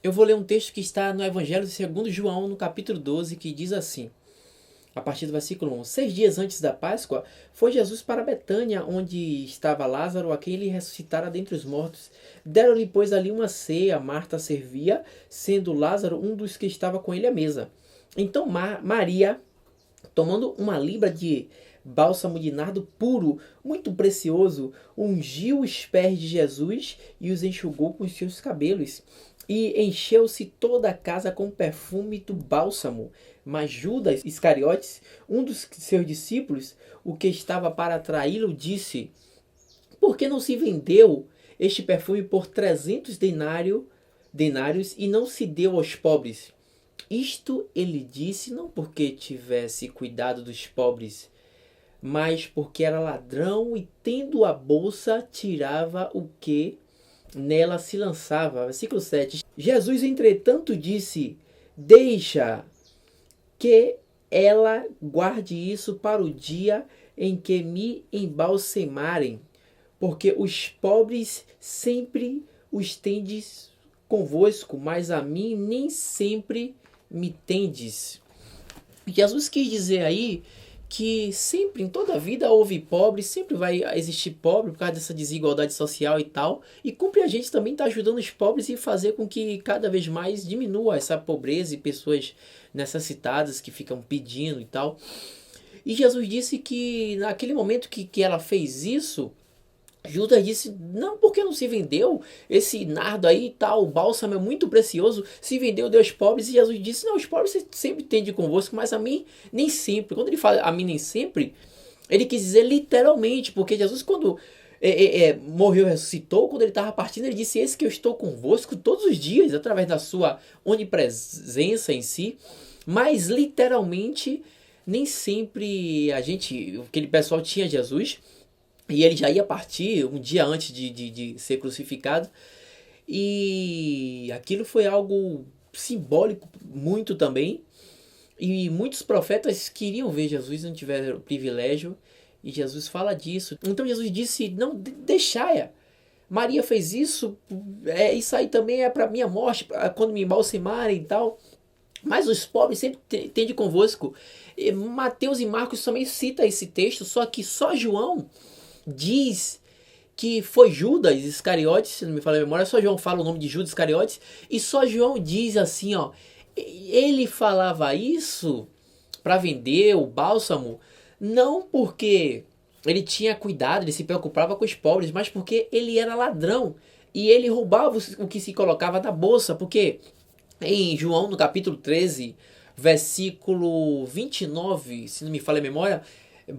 Eu vou ler um texto que está no Evangelho segundo João, no capítulo 12, que diz assim, a partir do versículo 1. 6 dias antes da Páscoa, foi Jesus para Betânia, onde estava Lázaro, a quem ele ressuscitara dentre os mortos. Deram-lhe, pois, ali uma ceia. Marta servia, sendo Lázaro um dos que estava com ele à mesa. Então Maria, tomando uma libra de bálsamo de nardo puro, muito precioso, ungiu os pés de Jesus e os enxugou com os seus cabelos. E encheu-se toda a casa com perfume do bálsamo. Mas Judas Iscariotes, um dos seus discípulos, o que estava para traí-lo, disse: Por que não se vendeu este perfume por 300 denários e não se deu aos pobres? Isto ele disse não porque tivesse cuidado dos pobres, mas porque era ladrão e, tendo a bolsa, tirava o que nela se lançava. Versículo 7. Jesus, entretanto, disse: Deixa que ela guarde isso para o dia em que me embalsemarem, porque os pobres sempre os tendes convosco, mas a mim nem sempre me tendes. Jesus quis dizer aí que sempre, em toda a vida, houve pobre, sempre vai existir pobre por causa dessa desigualdade social e tal. E cumpre a gente também estar ajudando os pobres e fazer com que cada vez mais diminua essa pobreza e pessoas necessitadas que ficam pedindo e tal. E Jesus disse que naquele momento que ela fez isso, Judas disse, não, porque não se vendeu esse nardo aí e tal, o bálsamo é muito precioso, se vendeu deu aos pobres. E Jesus disse, não, os pobres você sempre tende convosco, mas a mim nem sempre. Quando ele fala a mim nem sempre, ele quis dizer literalmente, porque Jesus quando morreu e ressuscitou, quando ele estava partindo, ele disse, esse que eu estou convosco todos os dias, através da sua onipresença em si, mas literalmente, nem sempre aquele pessoal tinha Jesus, e ele já ia partir um dia antes de ser crucificado. E aquilo foi algo simbólico muito também. E muitos profetas queriam ver Jesus, não tiveram o privilégio. E Jesus fala disso. Então Jesus disse, não, deixai-a. Maria fez isso, isso aí também é para minha morte, quando me embalsemarem e tal. Mas os pobres sempre tende convosco. Mateus e Marcos também citam esse texto, só que só João diz que foi Judas Iscariotes, se não me falha a memória, só João fala o nome de Judas Iscariotes, e só João diz assim, ó, ele falava isso para vender o bálsamo, não porque ele tinha cuidado, ele se preocupava com os pobres, mas porque ele era ladrão, e ele roubava o que se colocava na bolsa, porque em João, no capítulo 13, versículo 29, se não me falha a memória,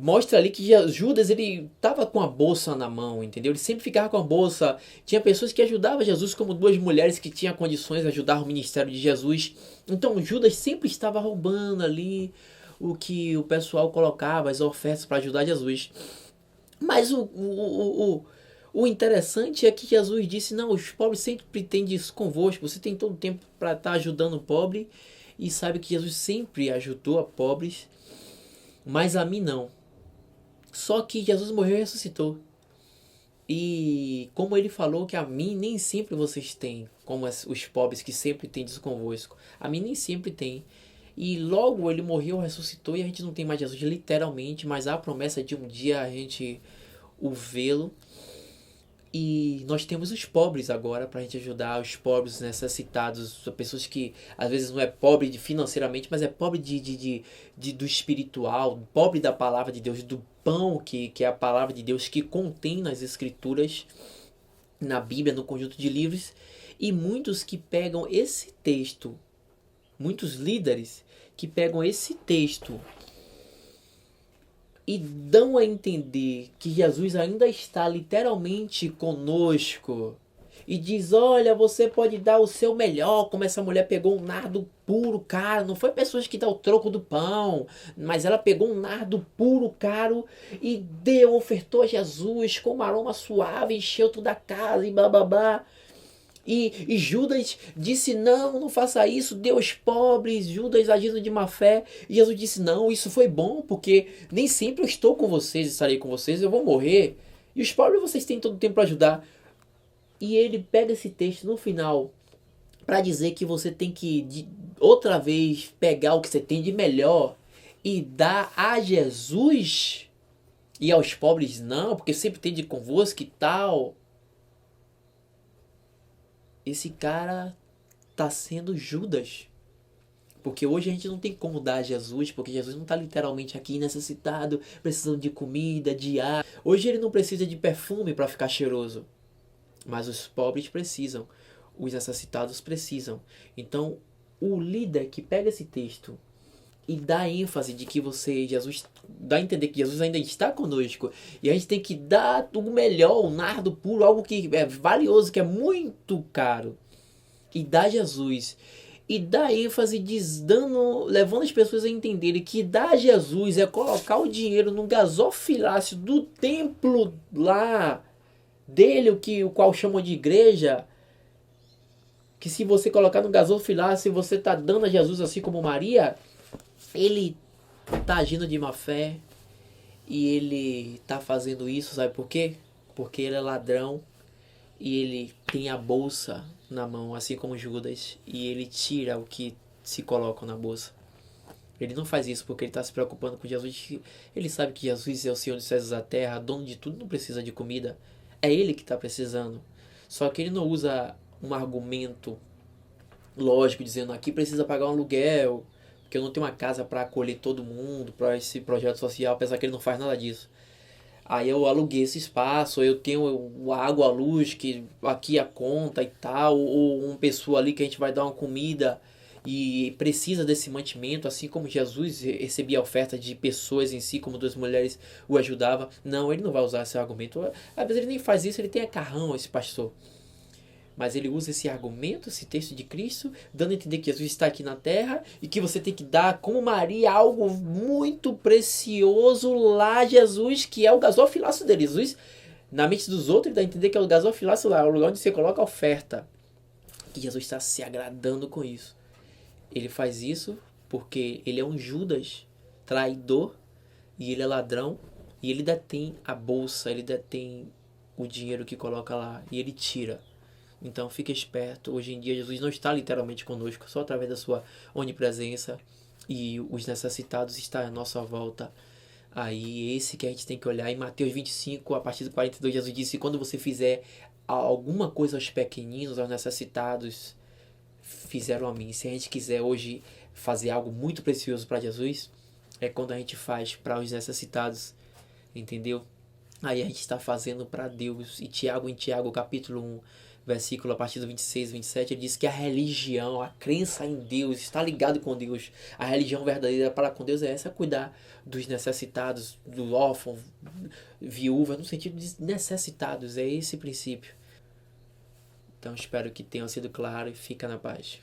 mostra ali que Judas, ele tava com a bolsa na mão, entendeu? Ele sempre ficava com a bolsa. Tinha pessoas que ajudavam Jesus, como duas mulheres que tinham condições de ajudar o ministério de Jesus. Então Judas sempre estava roubando ali o que o pessoal colocava, as ofertas para ajudar Jesus. Mas o interessante é que Jesus disse, não, os pobres sempre têm isso convosco, você tem todo o tempo para estar ajudando o pobre, e sabe que Jesus sempre ajudou a pobres, mas a mim não. Só que Jesus morreu e ressuscitou. E como ele falou que a mim nem sempre vocês têm, como os pobres que sempre têm isso convosco. A mim nem sempre tem. E logo ele morreu, ressuscitou e a gente não tem mais Jesus literalmente, mas há a promessa de um dia a gente o vê-lo. E nós temos os pobres agora para a gente ajudar os pobres necessitados, pessoas que às vezes não é pobre financeiramente, mas é pobre do espiritual, pobre da palavra de Deus, do pão que é a palavra de Deus que contém nas escrituras, na Bíblia, no conjunto de livros. E muitos que pegam esse texto, muitos líderes que pegam esse texto e dão a entender que Jesus ainda está literalmente conosco e diz, olha, você pode dar o seu melhor, como essa mulher pegou um nardo puro, caro, não foi pessoas que dão o troco do pão, mas ela pegou um nardo puro, caro e deu, ofertou a Jesus com um aroma suave, encheu toda a casa e blá blá blá. E Judas disse, não, não faça isso, dê aos pobres. Judas agindo de má fé. E Jesus disse, não, isso foi bom, porque nem sempre eu estou com vocês, estarei com vocês, eu vou morrer. E os pobres vocês têm todo o tempo para ajudar. E ele pega esse texto no final para dizer que você tem que outra vez pegar o que você tem de melhor e dar a Jesus e aos pobres não, porque sempre tem de convosco e tal. Esse cara tá sendo Judas. Porque hoje a gente não tem como dar a Jesus, porque Jesus não está literalmente aqui necessitado, precisando de comida, de ar. Hoje ele não precisa de perfume para ficar cheiroso. Mas os pobres precisam, os necessitados precisam. Então, o líder que pega esse texto e dá ênfase de que Jesus, dá a entender que Jesus ainda está conosco, e a gente tem que dar o melhor, o nardo puro, algo que é valioso, que é muito caro, e dá Jesus, e dá ênfase levando as pessoas a entenderem que dar a Jesus é colocar o dinheiro no gasofilácio do templo lá dele, o qual chamam de igreja, que se você colocar no gasofilácio, você está dando a Jesus assim como Maria. Ele tá agindo de má fé e ele tá fazendo isso, sabe por quê? Porque ele é ladrão e ele tem a bolsa na mão, assim como Judas, e ele tira o que se coloca na bolsa. Ele não faz isso porque ele está se preocupando com Jesus. Ele sabe que Jesus é o Senhor dos céus e da terra, dono de tudo, não precisa de comida. É ele que está precisando. Só que ele não usa um argumento lógico dizendo aqui precisa pagar um aluguel, porque eu não tenho uma casa para acolher todo mundo, para esse projeto social, apesar que ele não faz nada disso. Aí eu aluguei esse espaço, eu tenho água, a luz, que aqui a conta e tal, ou uma pessoa ali que a gente vai dar uma comida e precisa desse mantimento, assim como Jesus recebia oferta de pessoas em si, como duas mulheres o ajudavam. Não, ele não vai usar esse argumento. Às vezes ele nem faz isso, ele tem carrão, esse pastor. Mas ele usa esse argumento, esse texto de Cristo, dando a entender que Jesus está aqui na terra e que você tem que dar, como Maria, algo muito precioso lá a Jesus, que é o gasofilácio dele. Jesus, na mente dos outros, dá a entender que é o gasofilácio lá, é o lugar onde você coloca a oferta. E Jesus está se agradando com isso. Ele faz isso porque ele é um Judas traidor e ele é ladrão e ele detém a bolsa, ele detém o dinheiro que coloca lá e ele tira. Então fique esperto, hoje em dia Jesus não está literalmente conosco, só através da sua onipresença, e os necessitados estão à nossa volta. Aí esse que a gente tem que olhar. Em Mateus 25, a partir do 42, Jesus disse: quando você fizer alguma coisa aos pequeninos, aos necessitados, fizeram a mim. Se a gente quiser hoje fazer algo muito precioso para Jesus, é quando a gente faz para os necessitados, entendeu? Aí a gente está fazendo para Deus. E Tiago, em Tiago capítulo 1, versículo a partir do 26 e 27, ele diz que a religião, a crença em Deus, está ligado com Deus. A religião verdadeira para com Deus é essa: cuidar dos necessitados, do órfão, viúva, no sentido de necessitados. É esse princípio. Então espero que tenha sido claro e fica na paz.